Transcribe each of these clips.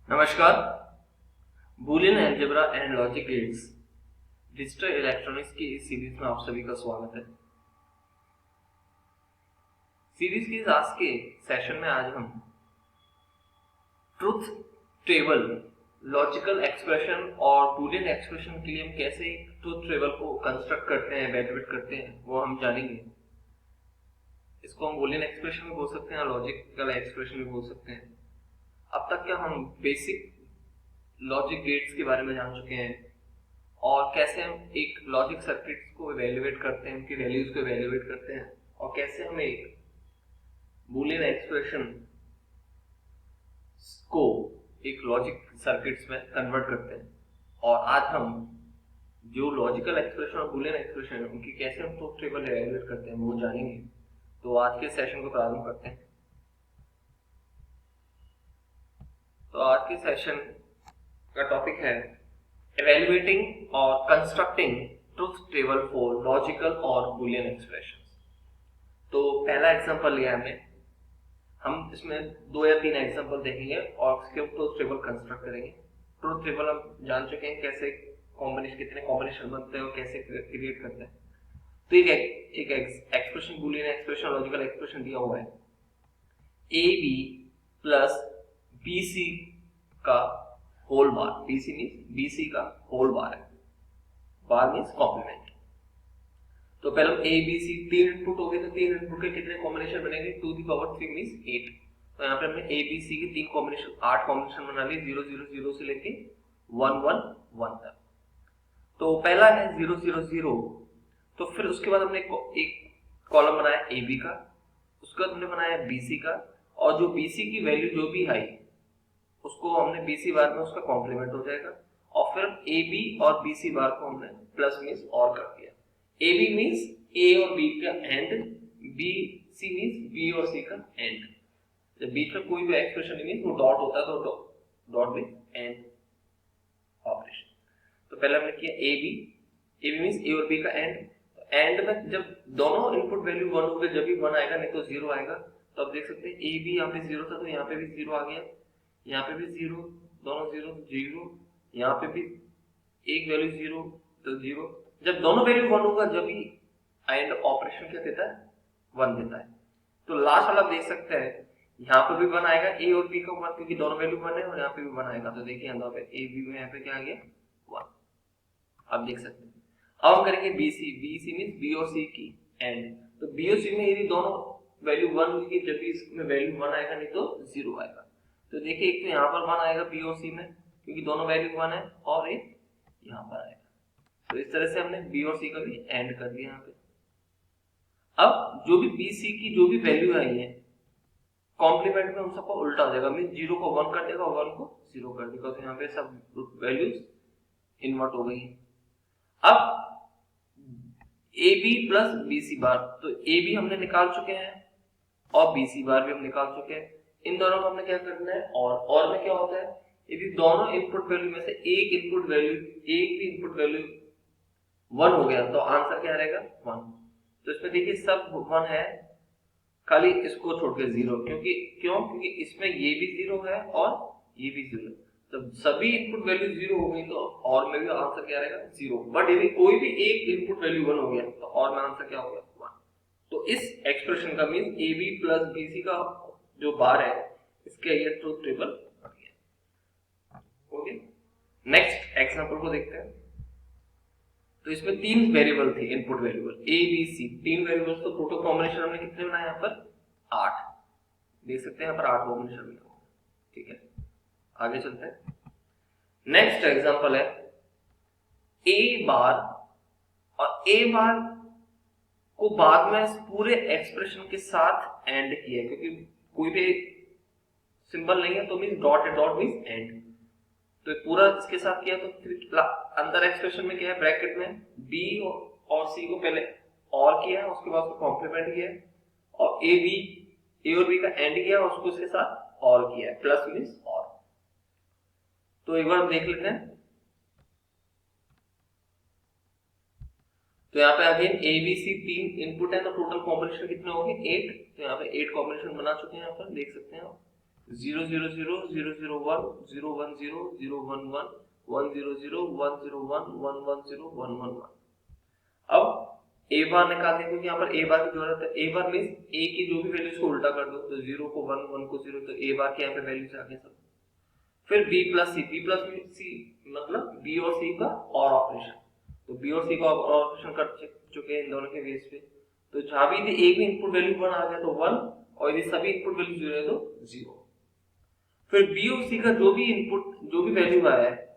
नमस्कार। Boolean algebra and logic gates digital electronics की इस सीरीज में आप सभी का स्वागत है। सीरीज की आज के सेशन में आज हम ट्रुथ टेबल, लॉजिकल एक्सप्रेशन और बूलियन एक्सप्रेशन के लिए हम कैसे ट्रुथ टेबल को कंस्ट्रक्ट करते हैं, इवैल्यूएट करते हैं, वो हम जानेंगे। इसको हम बूलियन एक्सप्रेशन भी बोल सकते हैं, लॉजिकल एक्सप्रेशन भी बोल सकते हैं। अब तक क्या हम बेसिक लॉजिक गेट्स के बारे में जान चुके हैं और कैसे हम एक लॉजिक सर्किट्स को इवैल्यूएट करते हैं, उनकी वैल्यूज को इवैल्यूएट करते हैं और कैसे हम एक बूलियन एक्सप्रेशन को एक लॉजिक सर्किट्स में कन्वर्ट करते हैं। और आज हम जो लॉजिकल एक्सप्रेशन और बूलियन एक्सप्रेशन है उनकी कैसे हम ट्रुथ टेबल इवैल्यूएट करते हैं वो जानेंगे। तो आज के सेशन को प्रारंभ करते हैं। तो आज के सेशन का टॉपिक है इवैल्यूएटिंग और constructing truth table for logical और बूलियन एक्सप्रेशंस। तो पहला एग्जांपल लिया हमने, हम इसमें 2 या 3 एग्जांपल देखेंगे और उसके ट्रुथ टेबल कंस्ट्रक्ट करेंगे। ट्रुथ टेबल हम जान चुके हैं कैसे कॉम्बिनेशन, कितने कॉम्बिनेशन बनते हैं और कैसे क्रिएट करते हैं। तो एक expression, Boolean expression, logical expression दिया हुआ है A B plus B C का whole bar. BC means BC का होल बार है, बार मीन्स कॉम्प्लीमेंट। तो पहले हम A B C 3 इनपुट हो गए, तो 3 इनपुट के कितने कॉम्बिनेशन बनेंगे? 2 की पावर 3 मीन्स 8। तो यहाँ पे हमने A B C के 3 कॉम्बिनेशन, 8 कॉम्बिनेशन बना लिए 0 0 0 से लेके 1 1 1 तक। तो पहला है 0 0 0। तो फिर उसके बाद हमने एक कॉलम बनाया AB का, उसके बाद हमने बनाया BC का, और जो BC की वैल्यू जो भी आई उसको हमने BC बार में उसका कॉम्प्लीमेंट हो जाएगा। और फिर AB और BC बार को हमने प्लस मीन्स और कर दिया। AB मीन्स A और B का एंड, BC मीन्स B और C का एंड। जब बीच में कोई भी एक्सप्रेशन मीन्स वो डॉट होता है तो डॉट मीन्स एंड ऑपरेशन। तो पहले हमने किया AB मीन्स A और B का एंड। एंड में जब दोनों इनपुट वैल्यू 1 हो गए, जब भी 1 आएगा नहीं तो 0 आएगा। तो आप देख सकते हैं AB यहाँ पे 0 था तो यहाँ पे भी 0 आ गया, यहाँ पे भी 0, दोनों 0 0, यहाँ पे भी एक वैल्यू 0 तो 0। जब दोनों वैल्यू 1 होगा जब भी एंड ऑपरेशन क्या देता है? 1 देता है। तो लास्ट वाला देख सकते हैं यहाँ पे भी 1 आएगा, A और B का 1, क्योंकि दोनों वैल्यू 1 है, और यहाँ पे भी 1 आएगा। तो देखिए यहाँ पे A B में यहाँ पे क्या आ गया? 1। आप देख सकते हैं। अब हम करेंगे BC मीन्स B और C की एंड। तो B और C में यदि दोनों वैल्यू 1 होगी, जब भी इसमें वैल्यू 1 आएगा नहीं तो 0 आएगा। तो देखिए एक तो यहाँ पर 1 आएगा B और C में, क्योंकि दोनों वैल्यू 1 है, और एक यहाँ पर आएगा। तो इस तरह से हमने B और C का भी एंड कर दिया यहाँ पे। अब जो भी BC की जो भी वैल्यू आई है कॉम्प्लीमेंट में उन सबको उल्टा हो जाएगा, मीन 0 को 1 कर देगा और 1 को 0 कर देगा। तो यहाँ पे सब वैल्यूज इन्वर्ट हो गई। अब AB प्लस BC बार, तो AB हमने निकाल चुके हैं और BC बार भी हम निकाल चुके हैं। इन दोनों को हमने क्या करना है? और में क्या होता है? यदि दोनों इनपुट वैल्यू में से एक भी इनपुट वैल्यू 1 हो गया तो आंसर क्या रहेगा? 1। तो इसमें देखिए सब 1 है, खाली इसको छोड़ के 0। क्योंकि इसमें ये भी 0 है और ये भी 0 है। तो सभी इनपुट वैल्यू 0 हो गई तो और में भी आंसर क्या रहेगा? 0। बट यदि कोई भी एक इनपुट वैल्यू 1 हो गया तो और में आंसर क्या हो गया? 1। तो इस एक्सप्रेशन का मीन AB प्लस BC का जो बार है इसके ये ट्रुथ टेबल बन गया। ओके, नेक्स्ट एग्जांपल को देखते हैं। तो इसमें 3 वेरिएबल थे, input variable A B C, 3 variables. तो टोटल कॉम्बिनेशन हमने कितने बनाए? यहाँ पर 8। देख सकते हैं यहाँ पर 8 कॉम्बिनेशन बने। ठीक है, आगे चलते हैं। नेक्स्ट एग्जांपल है A बार, और A बार को बाद में पूरे एक्सप्रेशन के साथ एंड किया, क्योंकि कोई भी सिंबल नहीं है तो मीन डॉट है, डॉट मीन एंड। तो पूरा इसके साथ किया, तो फिर अंदर एक्सप्रेशन में क्या है? ब्रैकेट में B और C को पहले और किया, उसके बाद उसको कॉम्प्लीमेंट किया, और A और B का एंड किया और उसको इसके साथ और किया, प्लस मीन्स और। तो एक बार देख लेते हैं। तो यहाँ पे again A B C 3 input है, तो टोटल कॉम्बिनेशन कितने हो गए? 8। तो यहाँ पे 8 कॉम्बिनेशन बना चुके हैं, यहाँ पर देख सकते हैं आप। 0 0 0 0 0 1 0 1 0 0 1 1 1 0 0 1 0 1 1 1 0 1 1 1। अब ए बार निकालने क्योंकि यहाँ पर ए बार की जरूरत है। ए बार मीन ए की जो भी वैल्यू को उल्टा कर दो, तो 0 को 1 1 को 0, तो ए बार के यहाँ पे वैल्यूज आ गए सब। फिर बी प्लस सी, बी प्लस सी मतलब बी और सी का और ऑपरेशन, तो बी और सी का ऑपरेशन कर चुके हैं इन दोनों के बेस पे। तो जहां भी एक भी इनपुट वैल्यू 1 आ गया तो 1, और यदि सभी इनपुट वैल्यू 0 है तो 0। फिर बी और सी का जो भी इनपुट जो भी वैल्यू आया है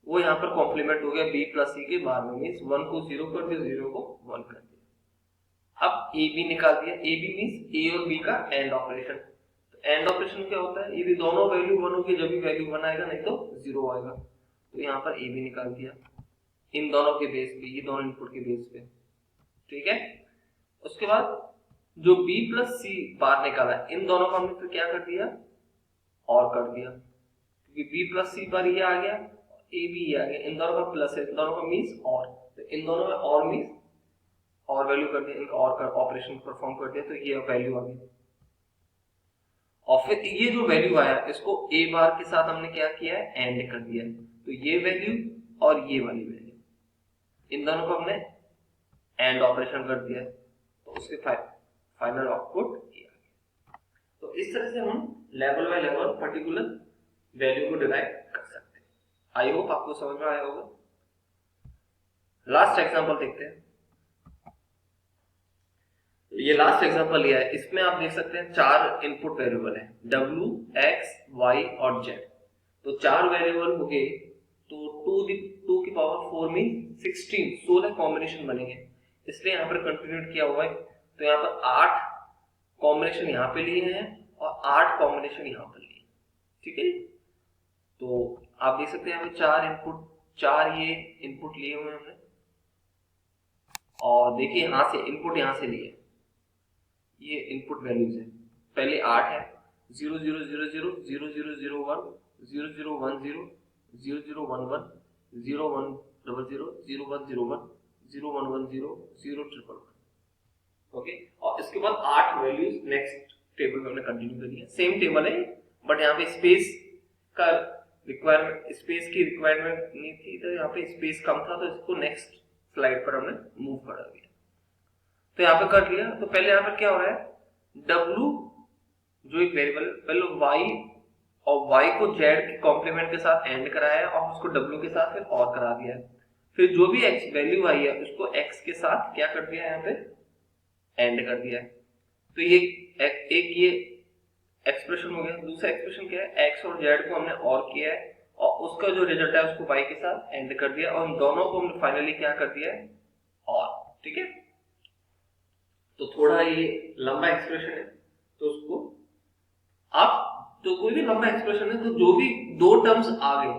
वो यहाँ पर कॉम्प्लीमेंट हो गया बी प्लस सी के बार में, मीन्स 1 को 0 कर दिया, 0 को 1 कर दिया। अब ए बी निकाल दिया, ए बी मीन्स ए और बी का एंड ऑपरेशन। एंड ऑपरेशन क्या होता है, यदि दोनों वैल्यू 1 होगी जब भी वैल्यू 1 आएगा, नहीं तो 0 आएगा। तो यहाँ पर ए बी निकाल दिया इन दोनों के बेस पे, ये दोनों इनपुट के बेस पे, ठीक है। उसके बाद जो b प्लस सी बार निकाला है, इन दोनों को हमने फिर क्या कर दिया, और कर दिया, क्योंकि b प्लस सी बार ये आ गया, a भी ये आ गया, इन दोनों का प्लस है, इन दोनों का मीन्स और, तो इन दोनों में और मीन्स और वैल्यू कर दिया, इनका और कर ऑपरेशन परफॉर्म कर दिया, तो ये वैल्यू आ गई। और फिर ये जो वैल्यू आया इसको a बार के साथ हमने क्या किया है, एंड कर दिया, तो ये वैल्यू और ये वाली वैल्यू इन दोनों को हमने एंड ऑपरेशन कर दिया, तो उसके फाइनल आउटपुट किया। तो इस तरह से हम level by level particular value को डिराइव कर सकते हैं। आई होप आपको समझ में आया होगा। लास्ट एग्जांपल देखते हैं। ये लास्ट एग्जांपल लिया है, इसमें आप देख सकते हैं 4 इनपुट वेरिएबल है, w, x, y और z। तो 4 वेरिएबल हो गए, तो 2 की पावर 4 में 16 कॉम्बिनेशन बनेंगे, इसलिए यहाँ पर कंटिन्यूट किया हुआ है। तो यहाँ पर 8 कॉम्बिनेशन यहाँ पे लिए हैं और 8 कॉम्बिनेशन यहाँ पर लिए, ठीक है। तो आप देख सकते हैं यहाँ पे 4 इनपुट, 4 ये इनपुट लिए हुए हमने, और देखिए यहाँ से इनपुट यहाँ से लिए, ये इनपुट वैल्यूज है। पहले 8 है, 0 0 0 0 0 0 0 1 0 0 1 0 0 0 1 1 0 1 0 0 0 1 0 1 0 1 1 0 0 1 1, ओके। और इसके बाद 8 वैल्यूज नेक्स्ट टेबल में हमने कंटिन्यू कर दिया। सेम टेबल है, बट यहाँ पे स्पेस का रिक्वायरमेंट, स्पेस की रिक्वायरमेंट नहीं थी, तो यहाँ पे स्पेस कम था, तो इसको नेक्स्ट स्लाइड पर हमने मूव करा दिया। तो यहाँ पे कर लिया। तो पहले यहाँ पर क्या हो रहा है, w जो एक वेरिएबल, पहले y और y को z के कॉम्प्लीमेंट के साथ एंड कराया है, और उसको w के साथ फिर और करा दिया है। फिर जो भी x वैल्यू आई है उसको x के साथ क्या कर दिया है, यहाँ पे एंड कर दिया है। तो ये एक ये एक्सप्रेशन हो गया। दूसरा एक्सप्रेशन क्या है, x और z को हमने और किया है, और उसका जो रिजल्ट है उसको y के साथ एंड कर दिया, और दोनों को हमने फाइनली क्या कर दिया है, और, ठीक है। तो थोड़ा ये लंबा एक्सप्रेशन है, तो उसको आप, तो कोई भी लंबा एक्सप्रेशन है तो जो भी 2 टर्म्स आ गए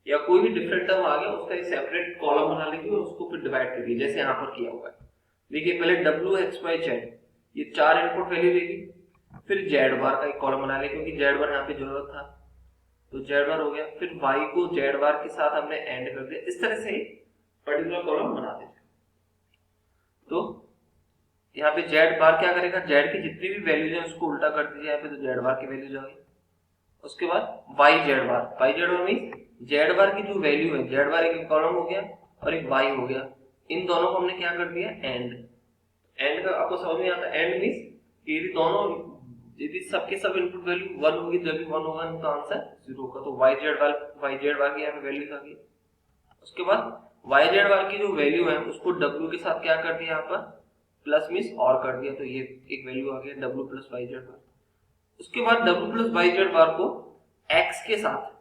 या कोई भी डिफरेंट टर्म आ गया उसका एक सेपरेट कॉलम बना लीजिए और उसको फिर डिवाइड करिए, जैसे यहाँ पर किया हुआ है। देखिए पहले w x y z ये 4 इनपुट वैल्यू लेगी, फिर z बार का एक कॉलम बना लिया, क्योंकि z बार यहाँ पे जरूरत था, तो z बार हो गया। फिर y को z बार के साथ हमने एंड कर दिया। इस तरह से पर्टिकुलर कॉलम बना दीजिए। तो यहाँ पे z बार क्या करेगा, z की जितनी भी वैल्यूज है उसको उल्टा कर दीजिए यहाँ पे, तो z बार की वैल्यूज आ गई। उसके बाद yz बार मीन्स z बार की जो वैल्यू है, z बार एक कॉलम हो गया और एक y हो गया, इन दोनों को हमने क्या कर दिया, एंड का आपको समझ में आता है। एंड मीन्स यदि दोनों, यदि सबके सब इनपुट वैल्यू 1 होगी, जब भी 1 होगा तो आंसर 0 होगा, तो yz बार की यहाँ पे वैल्यूज आ गई। उसके बाद yz बार की जो वैल्यू है उसको w के साथ क्या कर दिया, यहाँ पर प्लस मीन्स और कर दिया, तो ये एक वैल्यू आ गया w प्लस yz बार। उसके बाद w प्लस yz बार को x के साथ,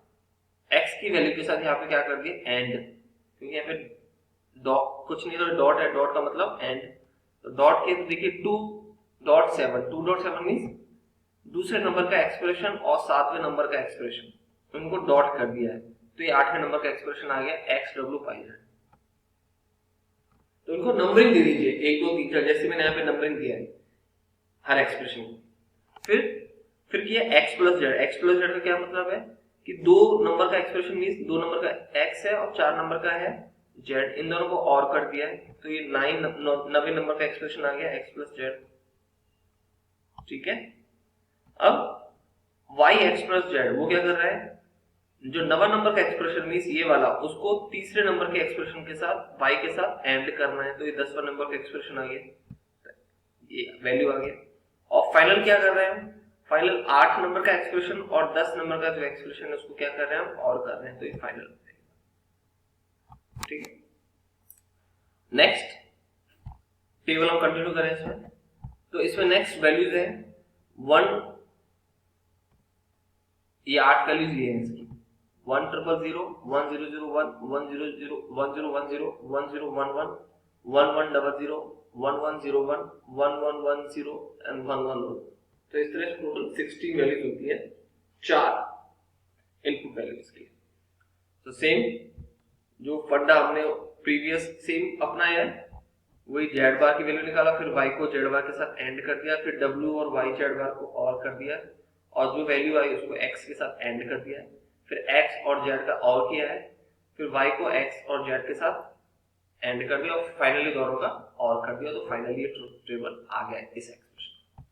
x की वैल्यू के साथ यहाँ पे क्या कर दिया, एंड, क्योंकि यहाँ पे कुछ नहीं तो डॉट है, डॉट का मतलब एंड, तो डॉट के देखिए 2.7 मीन्स दूसरे नंबर का एक्सप्रेशन और 7वें नंबर का एक्सप्रेशन, उनको डॉट कर दिया है, तो ये 8वें नंबर का एक्सप्रेशन आ गया x w yz। तो इनको नंबरिंग दे दीजिए 1 2 3 4, जैसे मैंने यहाँ पे नंबरिंग दिया है हर एक्सप्रेशन को। फिर किया x plus Z. X plus Z का क्या मतलब है कि 2 नंबर का एक्सप्रेशन मीन्स 2 नंबर का x है और 4 नंबर का है z, इन दोनों को और कर दिया है, तो ये 9 नंबर का एक्सप्रेशन आ गया x प्लस जेड, ठीक है। अब y एक्सप्रेस z वो क्या कर रहा है, जो नवा नंबर का एक्सप्रेशन मींस ये वाला, उसको तीसरे नंबर के एक्सप्रेशन के साथ y के साथ एंड करना है, तो ये 10वां नंबर का एक्सप्रेशन आ गया, ये वैल्यू आ गया। और फाइनल क्या कर रहे हैं हम, फाइनल 8 नंबर का एक्सप्रेशन और 10 नंबर का जो एक्सप्रेशन है उसको क्या कर रहे हैं हम और कर रहे हैं, तो ये फाइनल। ठीक है, नेक्स्ट टेबल हम कंटिन्यू करें इसमें। तो इसमें नेक्स्ट वैल्यूज है 1, ये 8 वैल्यूज लिए हैं इसकी, 1 0 0 1 0 0 1 1 0 0 1 0 1 0 1 0 1 1 1 1 0 0 1 1 0 1 1 1 1 0 एंड 1 1 1। तो इस तरह से टोटल 16 वैल्यूज होती है, 4 इनपुट वैल्यूज के लिए। तो सेम जो फंडा हमने प्रीवियस सेम अपनाया है, वही जेड बार की वैल्यू निकाला, फिर वाई को जेड बार के साथ एंड कर दिया, फिर डब्ल्यू और वाई जेड बार को और कर दिया, और जो वैल्यू आई उसको एक्स के साथ एंड कर दिया है, फिर एक्स और जेड का और किया है, फिर वाई को एक्स और जेड के साथ एंड कर दिया, और फाइनली दोनों का और कर दिया, तो फाइनली ये ट्रुथ टेबल आ गया इस एक्सप्रेशन।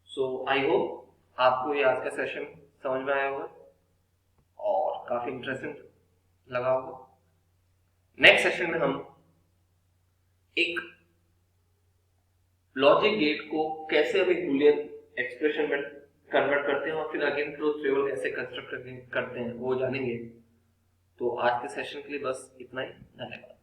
सो आई होप आपको ये आज का सेशन समझ में आया होगा और काफी इंटरेस्टिंग लगा होगा। नेक्स्ट सेशन में हम एक लॉजिक गेट को कैसे हम एक बूलियन एक्सप्रेशन में कन्वर्ट करते हैं और फिर अगेन ट्रुथ टेबल कैसे कंस्ट्रक्ट करते हैं वो जानेंगे। तो आज के सेशन के लिए बस इतना ही, धन्यवाद।